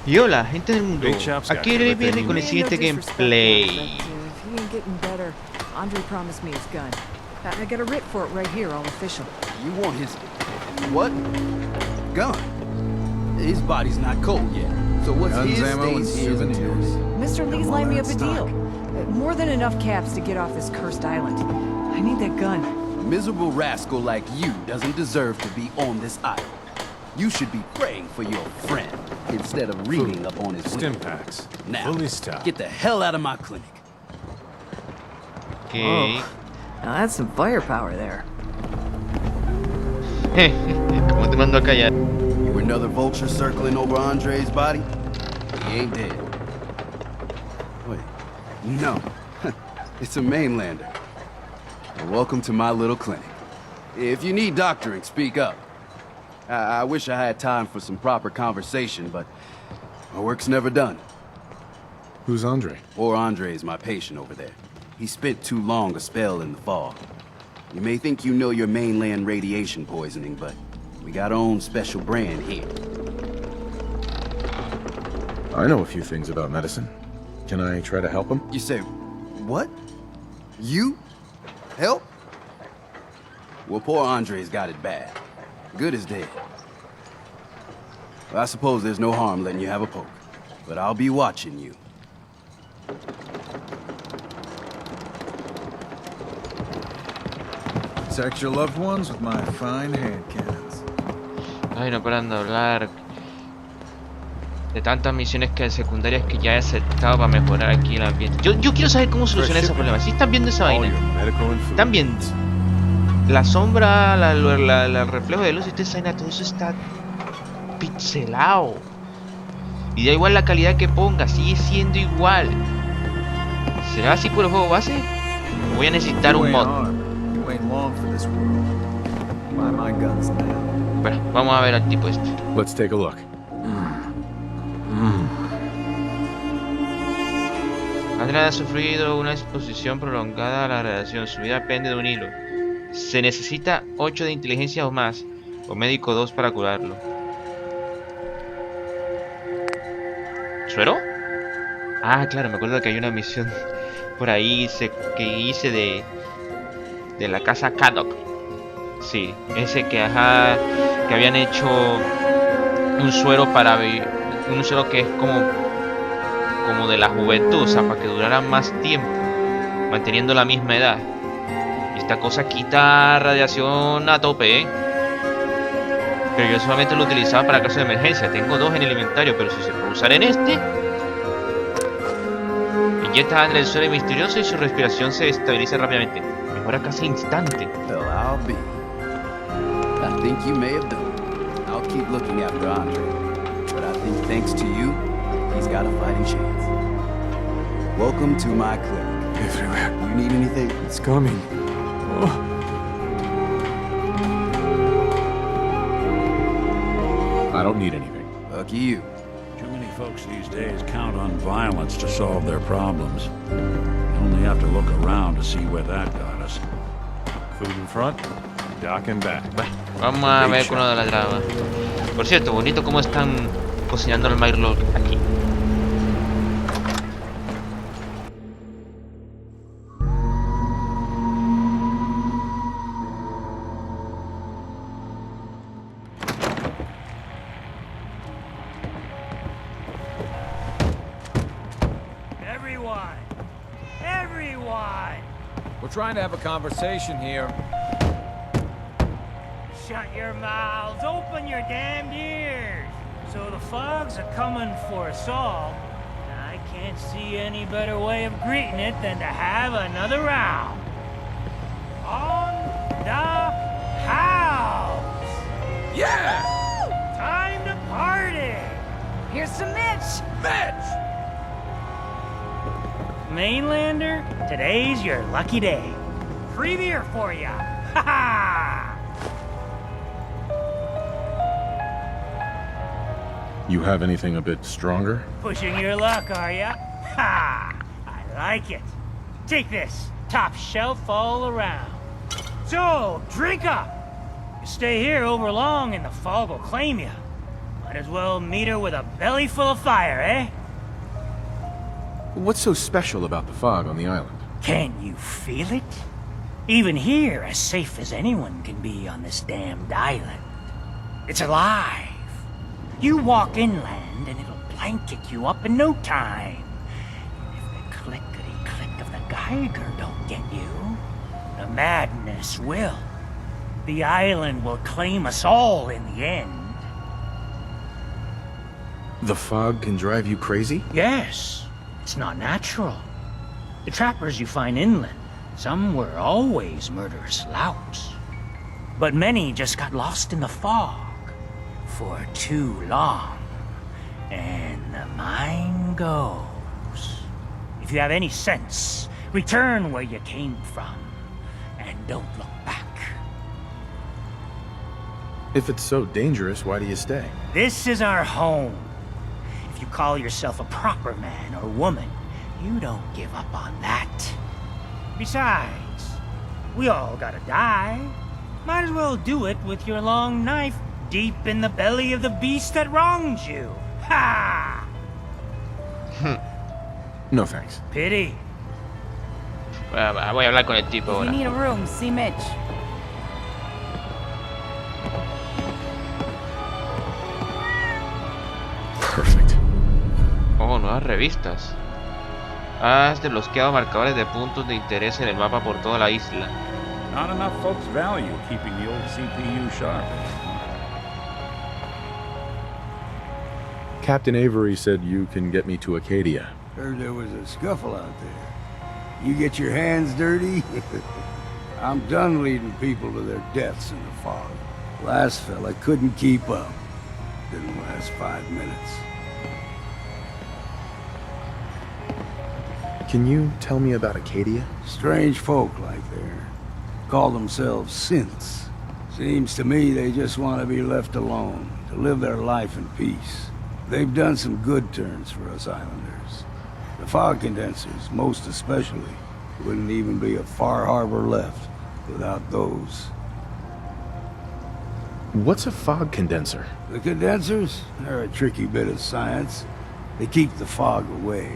Y hola, gente del mundo. Aquí el Birri con el siguiente gameplay. Andre promised me his gun. I got a writ for it right here, all official. You want his what? Gun? His body's not cold yet. So what's Guns, his ammo, and stays his until souvenirs. Mr. Lee's lined me up a deal. More than enough caps to get off this cursed island. I need that gun. A miserable rascal like you doesn't deserve to be on this island. You should be praying for your friend instead of reading up on his Stim wound. packs. Now, Fully stocked. get the hell out of my clinic. Okay. Now that's some firepower there. ¿Cómo te mando a callar? You were another vulture circling over Andre's body? He ain't dead. Wait, no. It's a mainlander. Well, welcome to my little clinic. If you need doctoring, speak up. I wish I had time for some proper conversation, but my work's never done. Who's Andre? Poor Andre's my patient over there. He spent too long a spell in the fog. You may think you know your mainland radiation poisoning, but we got our own special brand here. I know a few things about medicine. Can I try to help him? You say, what? You? Help? Well, poor Andre's got it bad. Good as dead. Well, I suppose there's no harm letting you have a poke, but I'll be watching you. Protect your loved ones with my fine hand cannons. Ay, no paran de hablar de tantas misiones que secundarias que ya he aceptado para mejorar aquí el ambiente. Yo quiero saber cómo solucionar ese problema. Si están viendo esa vaina, están viendo la sombra, el reflejo de luz, esta vaina, todo eso está pixelado. Y da igual la calidad que ponga, sigue siendo igual. ¿Será así por el juego base? ¿O voy a necesitar un mod? Bueno, vamos a ver al tipo este. Let's take a look. Andre ha sufrido una exposición prolongada a la radiación. Su vida pende de un hilo. Se necesita 8 de inteligencia o más, o médico 2 para curarlo. ¿Suero? Ah, claro, me acuerdo que hay una misión por ahí que hice de la casa Caddock. Sí, ese que habían hecho un suero para un suero que es como de la juventud, o sea, para que durara más tiempo, manteniendo la misma edad. Y esta cosa quita radiación a tope, ¿eh? Pero yo solamente lo utilizaba para casos de emergencia. Tengo 2 en el inventario, pero si se puede usar en este. Inyecta Andre el suero misterioso y su respiración se estabiliza rápidamente. Mejora casi instante. Well, I'll be. I think you may have done it. I'll keep looking after Andre. But I think thanks to you, he's got a fighting chance. Welcome to my clinic. Everywhere. You need anything? It's coming. Oh. I don't need anything. Lucky you. Too many folks these days count on violence to solve their problems. You only have to look around to see where that got us. Food in front, dock and back. Bueno, vamos a ver con uno de la trama. Por cierto, bonito cómo están cocinando el Mirlock aquí. Everyone! We're trying to have a conversation here. Shut your mouths, open your damned ears! So the fogs are coming for us all. I can't see any better way of greeting it than to have another round. On the house! Yeah! Time to party! Here's some Mitch! Mitch! Mainlander, today's your lucky day. Free beer for ya! Ha ha! You have anything a bit stronger? Pushing your luck, are ya? Ha! I like it. Take this. Top shelf all around. So, drink up. You stay here over long and the fog will claim you. Might as well meet her with a belly full of fire, eh? What's so special about the fog on the island? Can you feel it? Even here, as safe as anyone can be on this damned island. It's alive. You walk inland and it'll blanket you up in no time. If the clickety-click of the Geiger don't get you, the madness will. The island will claim us all in the end. The fog can drive you crazy? Yes, it's not natural. The trappers you find inland, some were always murderous louts. But many just got lost in the fog for too long. And the mind goes. If you have any sense, return where you came from and don't look back. If it's so dangerous, why do you stay? This is our home. If you call yourself a proper man or woman, you don't give up on that. Besides, we all gotta die. Might as well do it with your long knife deep in the belly of the beast that wronged you. Ha! No thanks. Pity. Voy a hablar con el tipo If you ahora. need a room, see Mitch. Perfect. Oh, nuevas revistas. Has desbloqueado marcadores de puntos de interés en el mapa por toda la isla. Not enough folks value keeping the old CPU sharp. Captain Avery said you can get me to Acadia. Heard there was a scuffle out there. You get your hands dirty? I'm done leading people to their deaths in the fog. Last fella couldn't keep up. Didn't last 5 minutes. Can you tell me about Acadia? Strange folk like there. Call themselves synths. Seems to me they just want to be left alone, to live their life in peace. They've done some good turns for us islanders. The fog condensers, most especially, wouldn't even be a far harbor left without those. What's a fog condenser? The condensers? They're a tricky bit of science. They keep the fog away.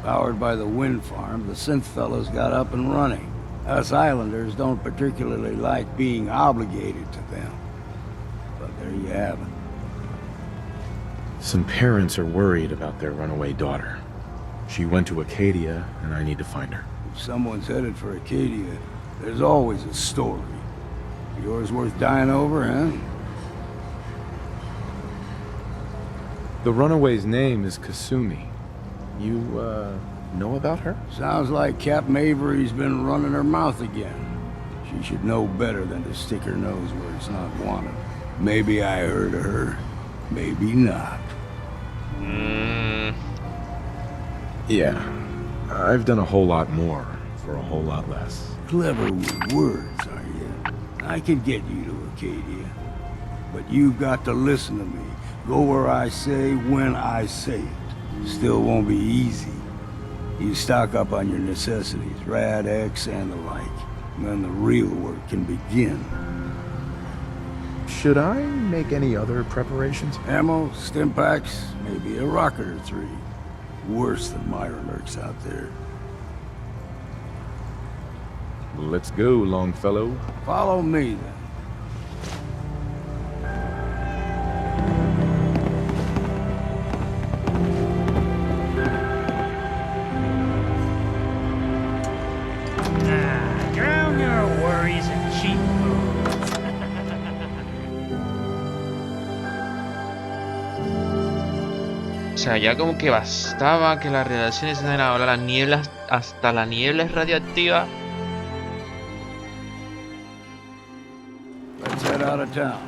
Powered by the wind farm, the synth fellows got up and running. Us islanders don't particularly like being obligated to them. But there you have it. Some parents are worried about their runaway daughter. She went to Acadia, and I need to find her. If someone's headed for Acadia, there's always a story. Yours worth dying over, huh? The runaway's name is Kasumi. You, know about her? Sounds like Captain Avery's been running her mouth again. She should know better than to stick her nose where it's not wanted. Maybe I heard of her, maybe not. Yeah. I've done a whole lot more for a whole lot less. Clever with words, are you? I could get you to Acadia. But you've got to listen to me. Go where I say, when I say it. Still won't be easy. You stock up on your necessities, Rad-X and the like. And then the real work can begin. Should I make any other preparations? Ammo, stim packs, maybe a rocket or 3. Worse than Myra lurks out there. Let's go, Longfellow. Follow me, then. Drown your worries in cheap booze. O sea, ya como que bastaba que las relaciones se den ahora las nieblas, hasta la niebla es radioactiva. Let's head out of town.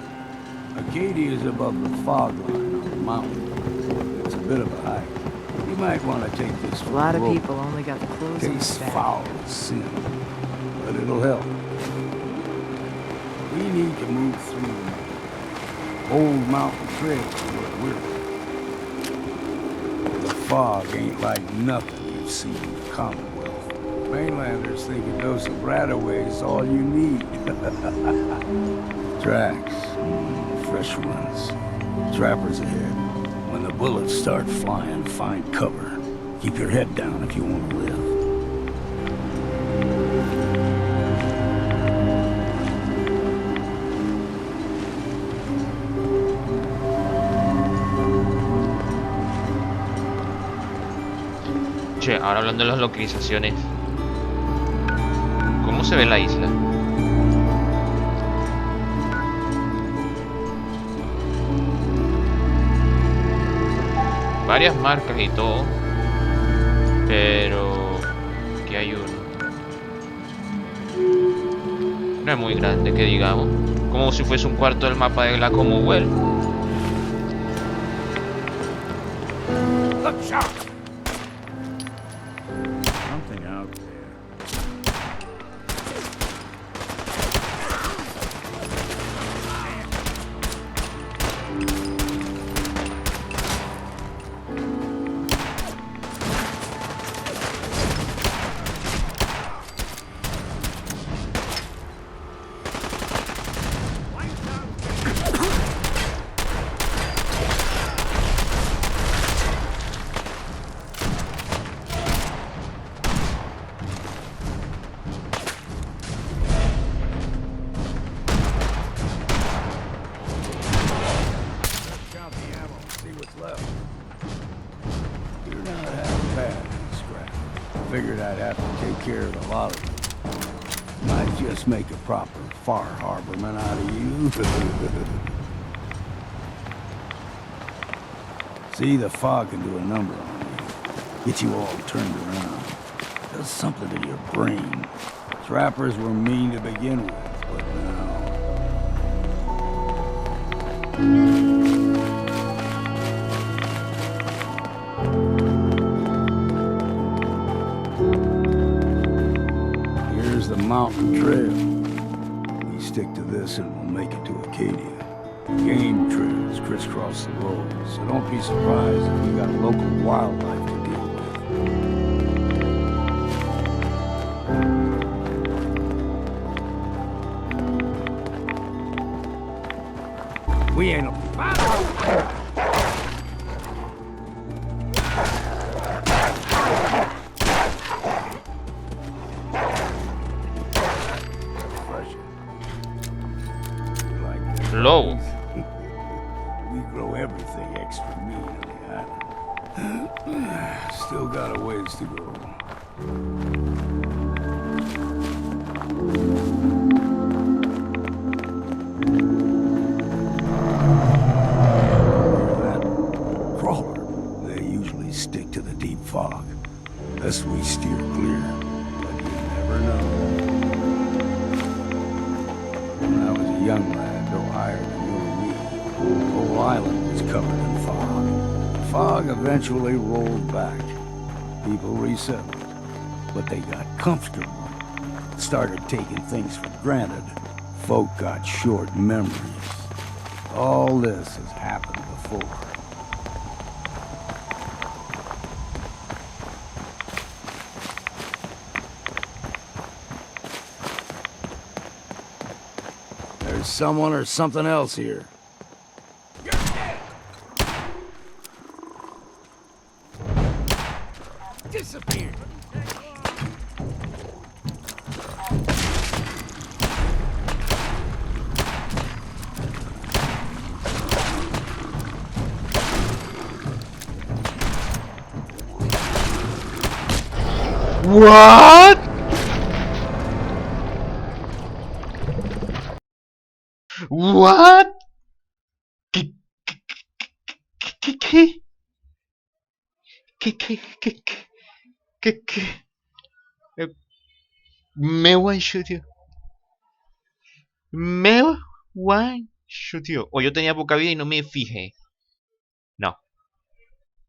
Acadia is above the fog line on the mountain. It's a bit of a hike. You might want to take this for A lot of road. people only got the clothes on Tastes their back. foul as sin, but it'll help. We need to move through the old mountain trail to where we're at. The fog ain't like nothing you've seen in the Commonwealth. Mainlanders think a dose of Radaway is all you need. Tracks, fresh ones. Trappers ahead. When the bullets start flying, find cover. Keep your head down if you want to live. Che, ahora hablando de las localizaciones, ¿cómo se ve la isla? Varias marcas y todo, pero aquí hay uno. No es muy grande, que digamos, como si fuese un cuarto del mapa de la Commonwealth. Look, shout! Something out there. Count the ammo, see what's left. You're not half bad, Scrap. Figured I'd have to take care of a lot of them. Might just make a proper far harborman out of you. See, the fog can do a number on you. Get you all turned around. Does something to your brain. Trappers were mean to begin with, but now... Here's the mountain trail. We stick to this and we'll make it to Acadia. Game trails crisscross the road, so don't be surprised if we got local wildlife to deal with. We ain't a... Lobo. We grow everything extra mean on the island. Still got a ways to go. That crawler, they usually stick to the deep fog. Thus we steer clear, but you never know. When I was a young lad, no higher than you and me, the whole island was covered in fog. The fog eventually rolled back. People resettled, but they got comfortable. Started taking things for granted. Folk got short memories. All this has happened before. There's someone or something else here. Disappeared. What? What? ¿Qué? ¿Qué? ¿Qué? ¿Qué? ¿Qué? ¿Qué? ¿Qué? ¿Qué? Me one shoot you. Me one shoot you. O yo tenía poca vida y no me fijé. No.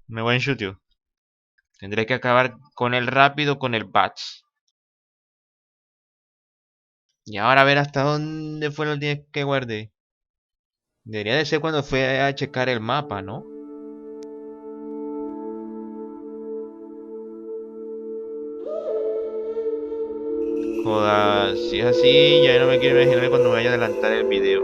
Me one shoot you. Tendré que acabar con él rápido con el Bats. Y ahora a ver hasta dónde fue la última vez que guardé. Debería de ser cuando fue a checar el mapa, ¿no? Joder, si es así, ya no me quiero imaginar cuando me vaya a adelantar el video.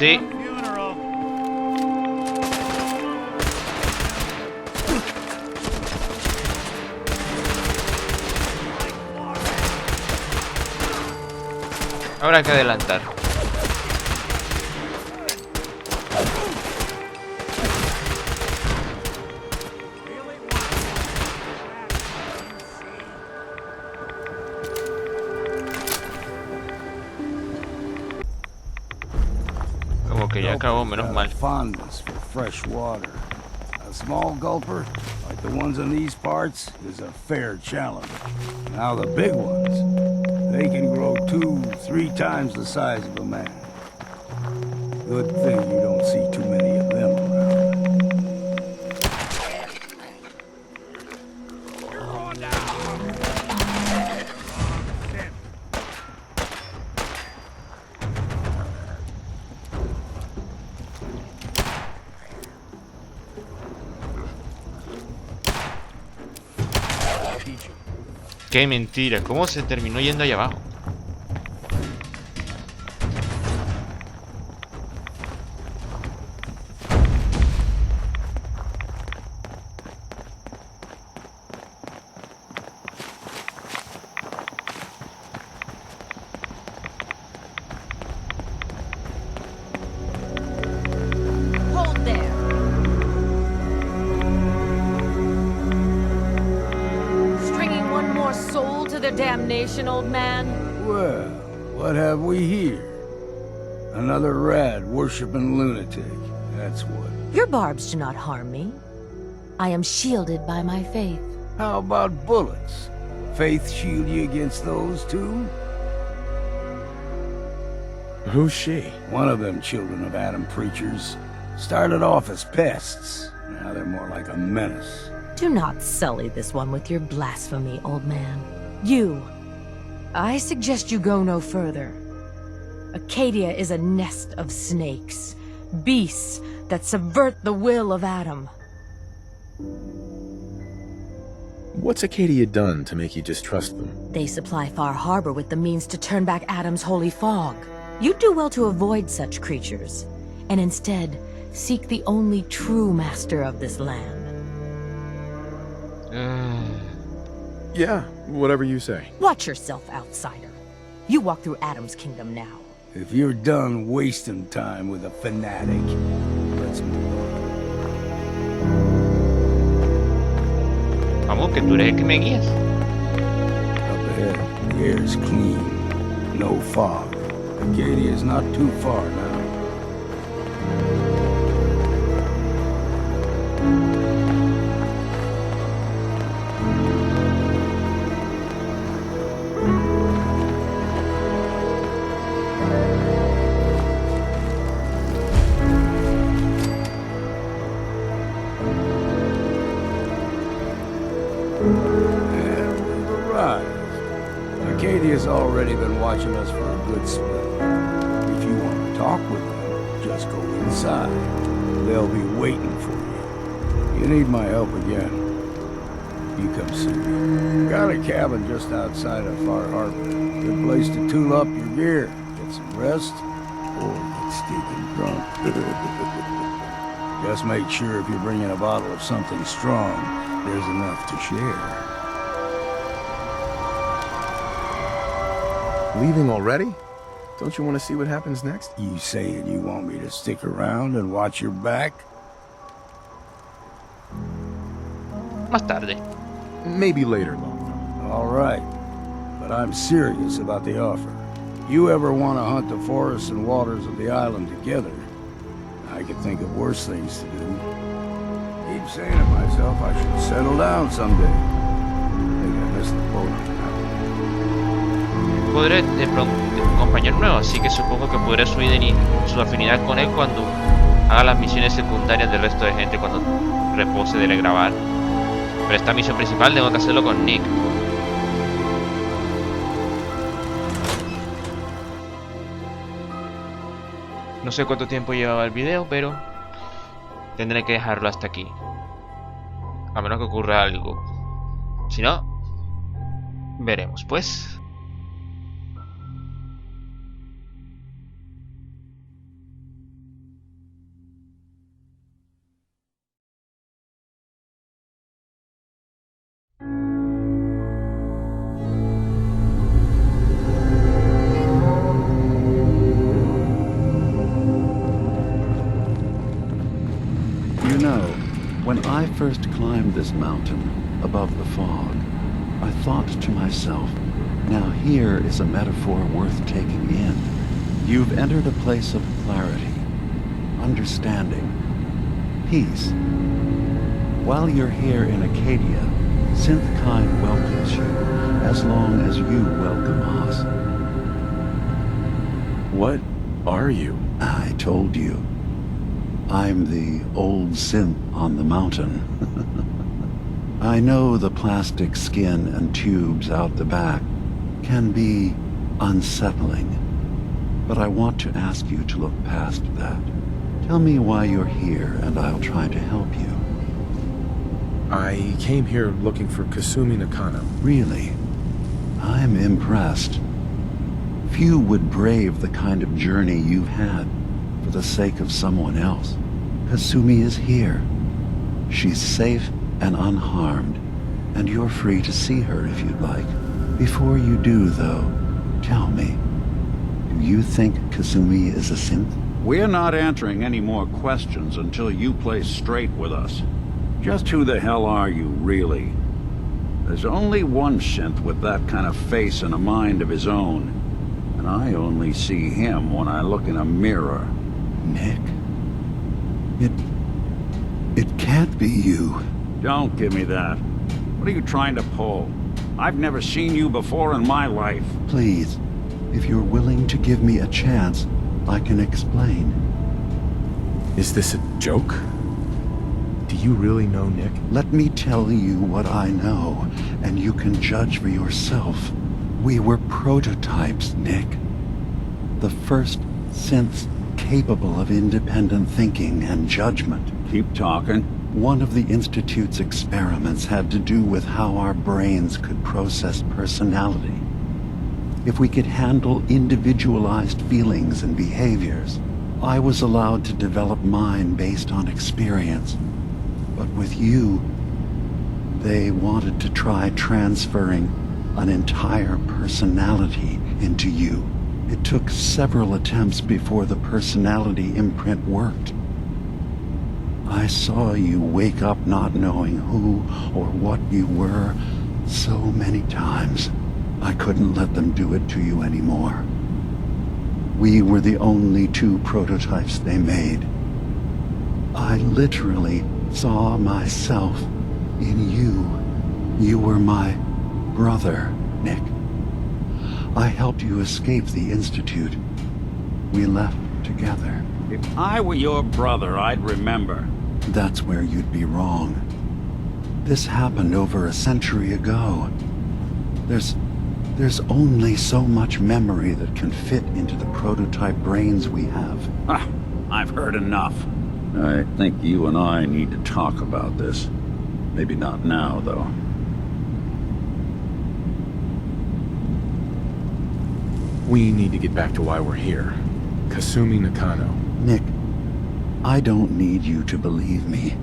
Sí. Funeral. Habrá que adelantar. Como que ya acabó, menos mal. Fondness for fresh water. A small gulper, like the ones in these parts, is a fair challenge. Now the big ones, they can grow 2-3 times the size of a man. Good thing you don't see too many of them around. Qué mentira, ¿cómo se terminó yendo allá abajo? Hold there. Stringing one more soul to their damnation, old man? Well, what have we here? Another rad worshipping lunatic. That's what. Your barbs do not harm me. I am shielded by my faith. How about bullets? Faith shield you against those too? Who's she? One of them children of Adam preachers. Started off as pests. Now they're more like a menace. Do not sully this one with your blasphemy, old man. You. I suggest you go no further. Acadia is a nest of snakes. Beasts that subvert the will of Adam. What's Acadia done to make you distrust them? They supply Far Harbor with the means to turn back Adam's holy fog. You'd do well to avoid such creatures, and instead seek the only true master of this land. Yeah, whatever you say. Watch yourself, outsider. You walk through Adam's kingdom now. If you're done wasting time with a fanatic, let's move on. Vamos, que tú eres el que me guías. Up ahead, the air's clean. No fog. Acadia's not too far now. And we've arrived. Acadia's already been watching us for a good spell. If you want to talk with them, just go inside. They'll be waiting for you. You need my help again, you come see me. Got a cabin just outside of Far Harbor. Good place to tool up your gear, get some rest, or get stinking drunk. Just make sure if you're bringing a bottle of something strong, there's enough to share. Leaving already? Don't you want to see what happens next? You saying you want me to stick around and watch your back? Más tarde. Maybe later, though. All right, but I'm serious about the offer. You ever want to hunt the forests and waters of the island together, I could think of worse things to do. Keep saying to myself I should settle down someday. Think I missed the boat. Podré de pronto un compañero nuevo, así que supongo que podré subir su afinidad con él cuando haga las misiones secundarias del resto de gente cuando repose de grabar. Pero esta misión principal tengo que hacerlo con Nick. No sé cuánto tiempo llevaba el video, pero tendré que dejarlo hasta aquí. A menos que ocurra algo. Si no, veremos pues. You know, when I first climbed this mountain above the fog, I thought to myself, now here is a metaphor worth taking in. You've entered a place of clarity, understanding, peace. While you're here in Acadia, Synthkind welcomes you as long as you welcome us. What are you? I told you. I'm the old synth on the mountain. I know the plastic skin and tubes out the back can be unsettling, but I want to ask you to look past that. Tell me why you're here, and I'll try to help you. I came here looking for Kasumi Nakano. Really? I'm impressed. Few would brave the kind of journey you've had for the sake of someone else. Kasumi is here. She's safe and unharmed, and you're free to see her if you'd like. Before you do, though, tell me, do you think Kasumi is a synth? We're not answering any more questions until you play straight with us. Just who the hell are you, really? There's only one synth with that kind of face and a mind of his own, and I only see him when I look in a mirror. Nick? It can't be you. Don't give me that. What are you trying to pull? I've never seen you before in my life. Please, if you're willing to give me a chance, I can explain. Is this a joke? Do you really know Nick? Let me tell you what I know, and you can judge for yourself. We were prototypes, Nick. The first synths capable of independent thinking and judgment. Keep talking. One of the Institute's experiments had to do with how our brains could process personality. If we could handle individualized feelings and behaviors, I was allowed to develop mine based on experience. But with you, they wanted to try transferring an entire personality into you. It took several attempts before the personality imprint worked. I saw you wake up not knowing who or what you were so many times. I couldn't let them do it to you anymore. We were the only two prototypes they made. I literally saw myself in you. You were my brother, Nick. I helped you escape the Institute. We left together. If I were your brother, I'd remember. That's where you'd be wrong. This happened over a century ago. There's only so much memory that can fit into the prototype brains we have. Ah, I've heard enough. I think you and I need to talk about this. Maybe not now, though. We need to get back to why we're here. Kasumi Nakano. Nick, I don't need you to believe me.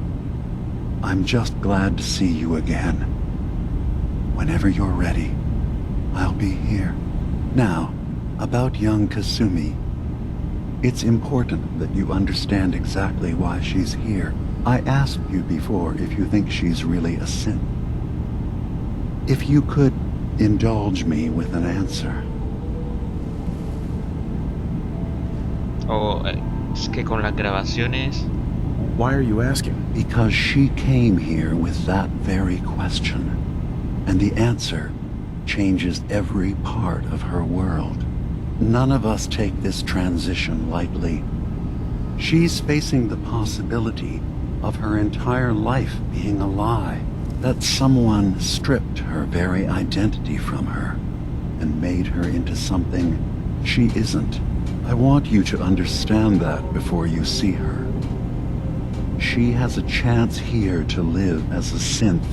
I'm just glad to see you again. Whenever you're ready, I'll be here. Now, about young Kasumi. It's important that you understand exactly why she's here. I asked you before if you think she's really a synth. If you could indulge me with an answer. Es que con las grabaciones... Why are you asking? Because she came here with that very question. And the answer changes every part of her world. None of us take this transition lightly. She's facing the possibility of her entire life being a lie. That someone stripped her very identity from her and made her into something she isn't. I want you to understand that before you see her. She has a chance here to live as a synth,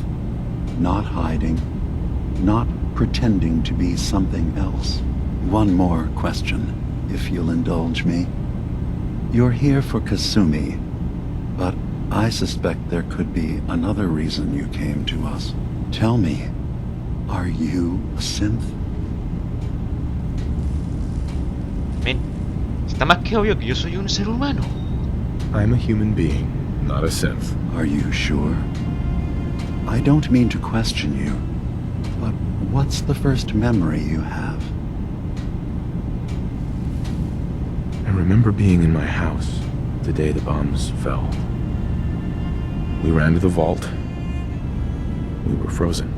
not hiding, not pretending to be something else. One more question, if you'll indulge me. You're here for Kasumi, but I suspect there could be another reason you came to us. Tell me, are you a synth? Men, está más que obvio que yo soy un ser humano. I'm a human being. Not a synth. Are you sure? I don't mean to question you, but what's the first memory you have? I remember being in my house the day the bombs fell. We ran to the vault. We were frozen.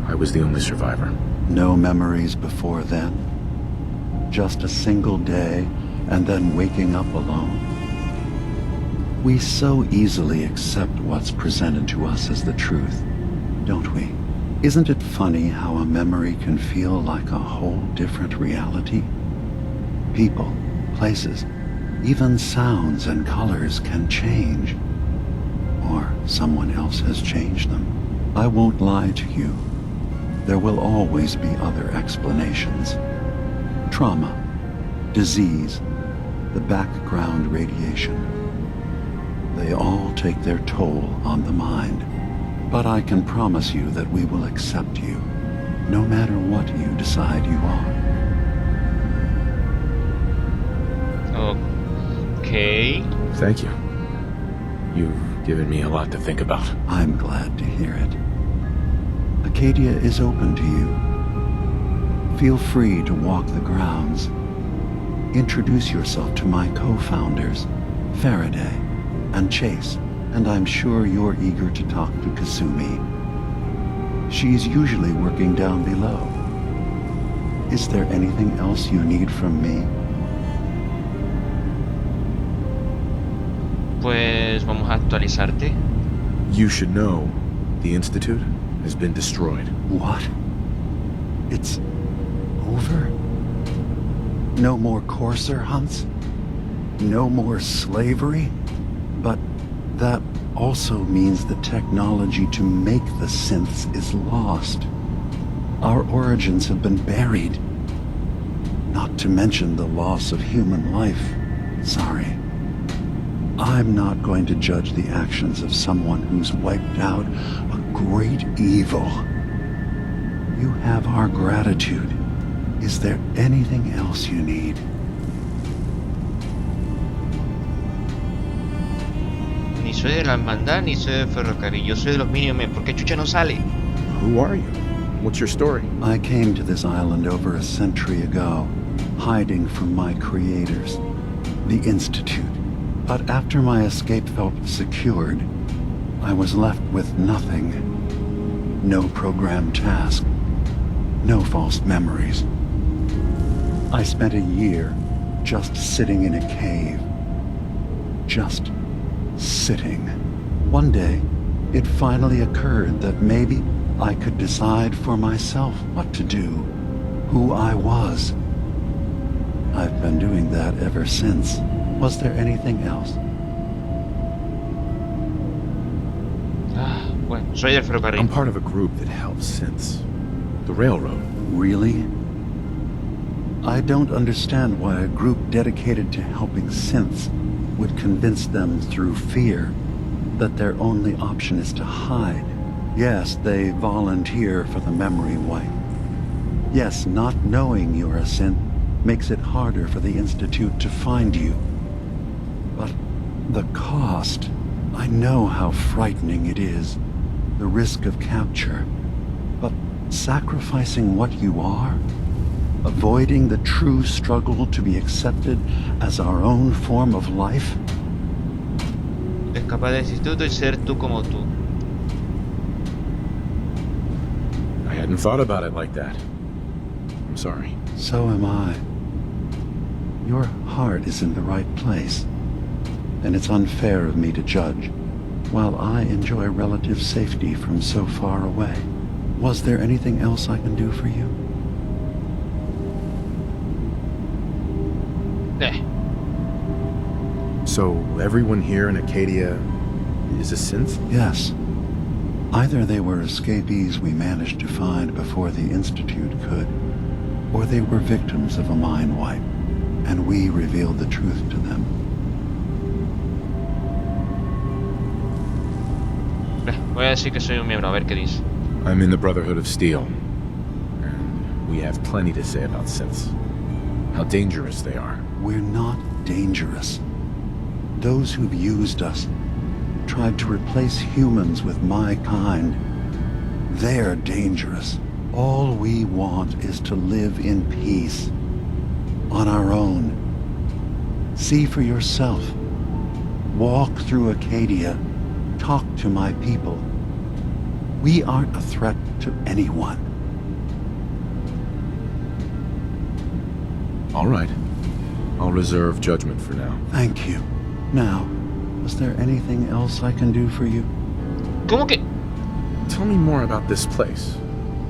I was the only survivor. No memories before then? Just a single day and then waking up alone? We so easily accept what's presented to us as the truth, don't we? Isn't it funny how a memory can feel like a whole different reality? People, places, even sounds and colors can change. Or someone else has changed them. I won't lie to you. There will always be other explanations. Trauma, disease, the background radiation. They all take their toll on the mind. But I can promise you that we will accept you, no matter what you decide you are. Okay. Thank you. You've given me a lot to think about. I'm glad to hear it. Acadia is open to you. Feel free to walk the grounds. Introduce yourself to my co-founders, Faraday and Chase, and I'm sure you're eager to talk to Kasumi. She's usually working down below. Is there anything else you need from me? Pues vamos a actualizarte. You should know the Institute has been destroyed. What? It's over? No more courser hunts? No more slavery? But that also means the technology to make the synths is lost. Our origins have been buried. Not to mention the loss of human life. Sorry. I'm not going to judge the actions of someone who's wiped out a great evil. You have our gratitude. Is there anything else you need? Ni soy de la hermandad ni soy del ferrocarril. Yo soy de los Minion. ¿Por qué chucha no sale? Who are you? What's your story? I came to this island over a century ago, hiding from my creators, the Institute. But after my escape felt secured, I was left with nothing. No programmed task. No false memories. I spent a year just sitting in a cave. Just sitting. One day, it finally occurred that maybe I could decide for myself what to do, who I was. I've been doing that ever since. Was there anything else? Bueno, soy del ferrocarril. I'm part of a group that helps synths. The railroad. Really? I don't understand why a group dedicated to helping synths would convince them through fear that their only option is to hide. Yes, they volunteer for the memory wipe. Yes, not knowing you're a synth makes it harder for the Institute to find you. But the cost, I know how frightening it is, the risk of capture. But sacrificing what you are, avoiding the true struggle to be accepted as our own form of life? Escapar del instituto y ser tú como tú. I hadn't thought about it like that. I'm sorry. So am I. Your heart is in the right place, and it's unfair of me to judge, while I enjoy relative safety from so far away. Was there anything else I can do for you? So everyone here in Acadia is a synth? Yes. Either they were escapees we managed to find before the Institute could, or they were victims of a mind wipe, and we revealed the truth to them. Voy a decir que soy un miembro, a ver qué dice. I'm in the Brotherhood of Steel, and we have plenty to say about synths. How dangerous they are. We're not dangerous. those who've used us, tried to replace humans with my kind. They're dangerous. All we want is to live in peace, on our own. See for yourself. Walk through Acadia. Talk to my people. We aren't a threat to anyone. All right. I'll reserve judgment for now. Thank you. Now, is there anything else I can do for you? ¿Cómo que? Tell me more about this place,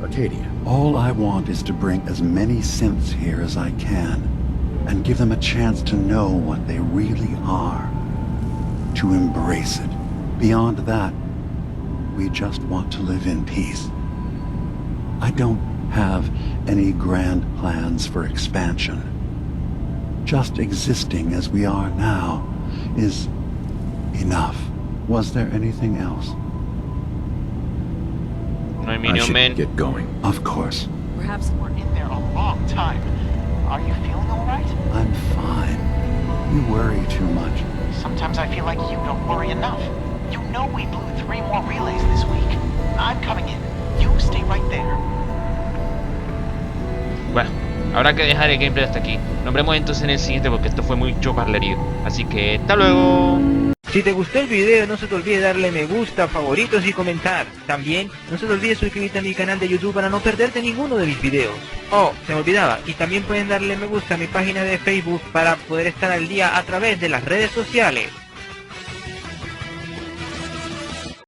Acadia. All I want is to bring as many synths here as I can, and give them a chance to know what they really are. To embrace it. Beyond that, we just want to live in peace. I don't have any grand plans for expansion. Just existing as we are now is enough. Was there anything else? No hay I Minion should Man. get going. Of course. Perhaps We're in there a long time. Are you feeling all right? I'm fine. You worry too much. Sometimes I feel like you don't worry enough. You know we blew 3 more relays this week. I'm coming in. You stay right there. Bueno, habrá que dejar el gameplay hasta aquí. Nos vemos entonces en el siguiente porque esto fue mucho parlerío. Así que hasta luego. Si te gustó el video, no se te olvide darle me gusta, favoritos y comentar. También no se te olvide suscribirte a mi canal de YouTube para no perderte ninguno de mis videos. Oh, se me olvidaba, y también pueden darle me gusta a mi página de Facebook para poder estar al día a través de las redes sociales.